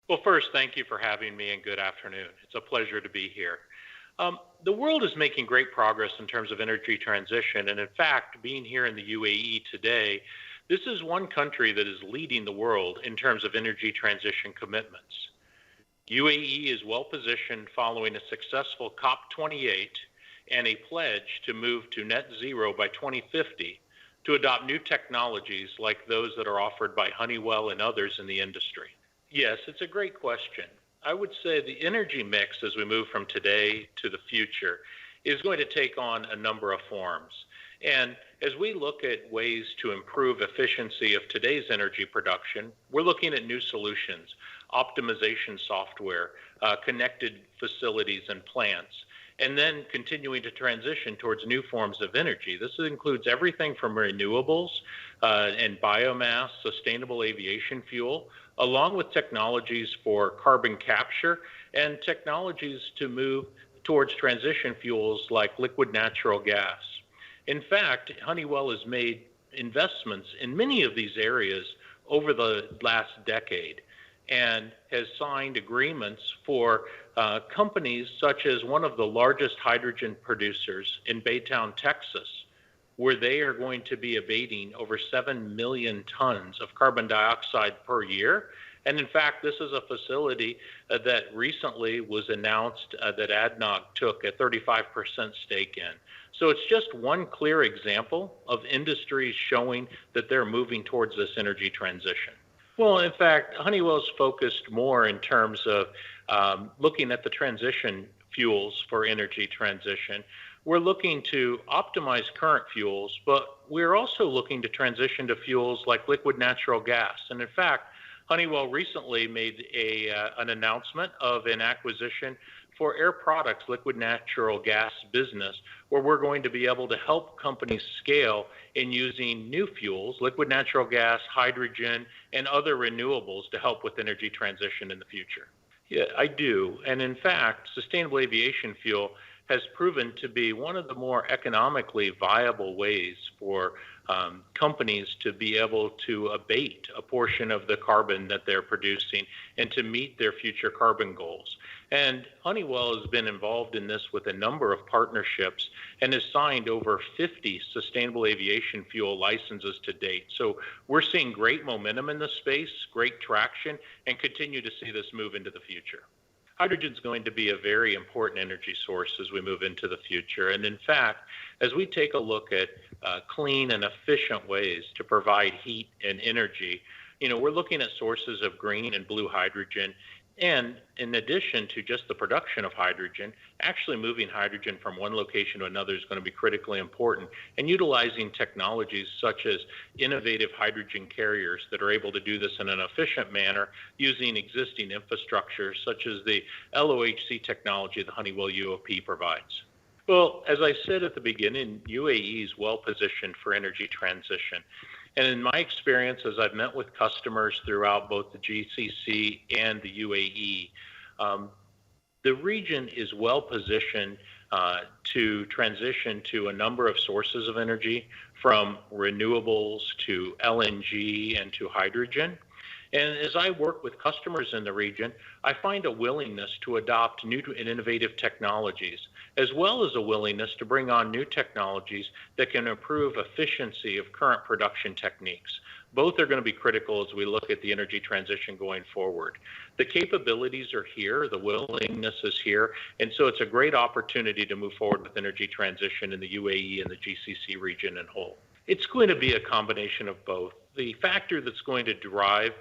Well, first, thank you for having me and good afternoon. It's a pleasure to be here. The world is making great progress in terms of energy transition. And in fact, being here in the UAE today, this is one country that is leading the world in terms of energy transition commitments. UAE is well positioned following a successful COP28 and a pledge to move to net zero by 2050 to adopt new technologies like those that are offered by Honeywell and others in the industry. Yes, it's a great question. I would say the energy mix as we move from today to the future is going to take on a number of forms. And as we look at ways to improve efficiency of today's energy production, we're looking at new solutions, optimization software, connected facilities and plants, and then continuing to transition towards new forms of energy. This includes everything from renewables and biomass, sustainable aviation fuel, along with technologies for carbon capture and technologies to move towards transition fuels like liquid natural gas. In fact, Honeywell has made investments in many of these areas over the last decade and has signed agreements for companies such as one of the largest hydrogen producers in Baytown, Texas, where they are going to be abating over 7 million tons of carbon dioxide per year. And in fact, this is a facility that recently was announced that ADNOC took a 35% stake in. So it's just one clear example of industries showing that they're moving towards this energy transition. Well, in fact, Honeywell's focused more in terms of looking at the transition fuels for energy transition. We're looking to optimize current fuels, but we're also looking to transition to fuels like liquid natural gas. And in fact, Honeywell recently made an announcement of an acquisition for Air Products liquid natural gas business, where we're going to be able to help companies scale in using new fuels, liquid natural gas, hydrogen, and other renewables to help with energy transition in the future. Yeah, I do. And in fact, sustainable aviation fuel has proven to be one of the more economically viable ways for companies to be able to abate a portion of the carbon that they're producing and to meet their future carbon goals. And Honeywell has been involved in this with a number of partnerships and has signed over 50 sustainable aviation fuel licenses to date. So we're seeing great momentum in this space, great traction, and continue to see this move into the future. Hydrogen is going to be a very important energy source as we move into the future. And in fact, as we take a look at clean and efficient ways to provide heat and energy, we're looking at sources of green and blue hydrogen. And in addition to just the production of hydrogen, actually moving hydrogen from one location to another is going to be critically important, and utilizing technologies such as innovative hydrogen carriers that are able to do this in an efficient manner using existing infrastructure such as the LOHC technology the Honeywell UOP provides. Well, as I said at the beginning, UAE is well positioned for energy transition. And in my experience, as I've met with customers throughout both the GCC and the UAE, the region is well positioned to transition to a number of sources of energy, from renewables to LNG and to hydrogen. And as I work with customers in the region, I find a willingness to adopt new and innovative technologies, as well as a willingness to bring on new technologies that can improve efficiency of current production techniques. Both are going to be critical as we look at the energy transition going forward. The capabilities are here, the willingness is here, and so it's a great opportunity to move forward with energy transition in the UAE and the GCC region in whole. It's going to be a combination of both. The factor that's going to drive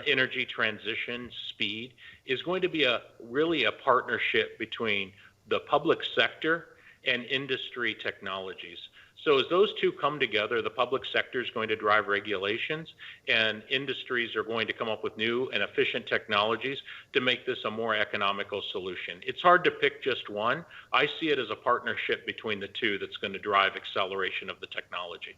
energy transition speed is going to be really a partnership between the public sector and industry technologies. So as those two come together, the public sector is going to drive regulations, and industries are going to come up with new and efficient technologies to make this a more economical solution. It's hard to pick just one. I see it as a partnership between the two that's going to drive acceleration of the technology.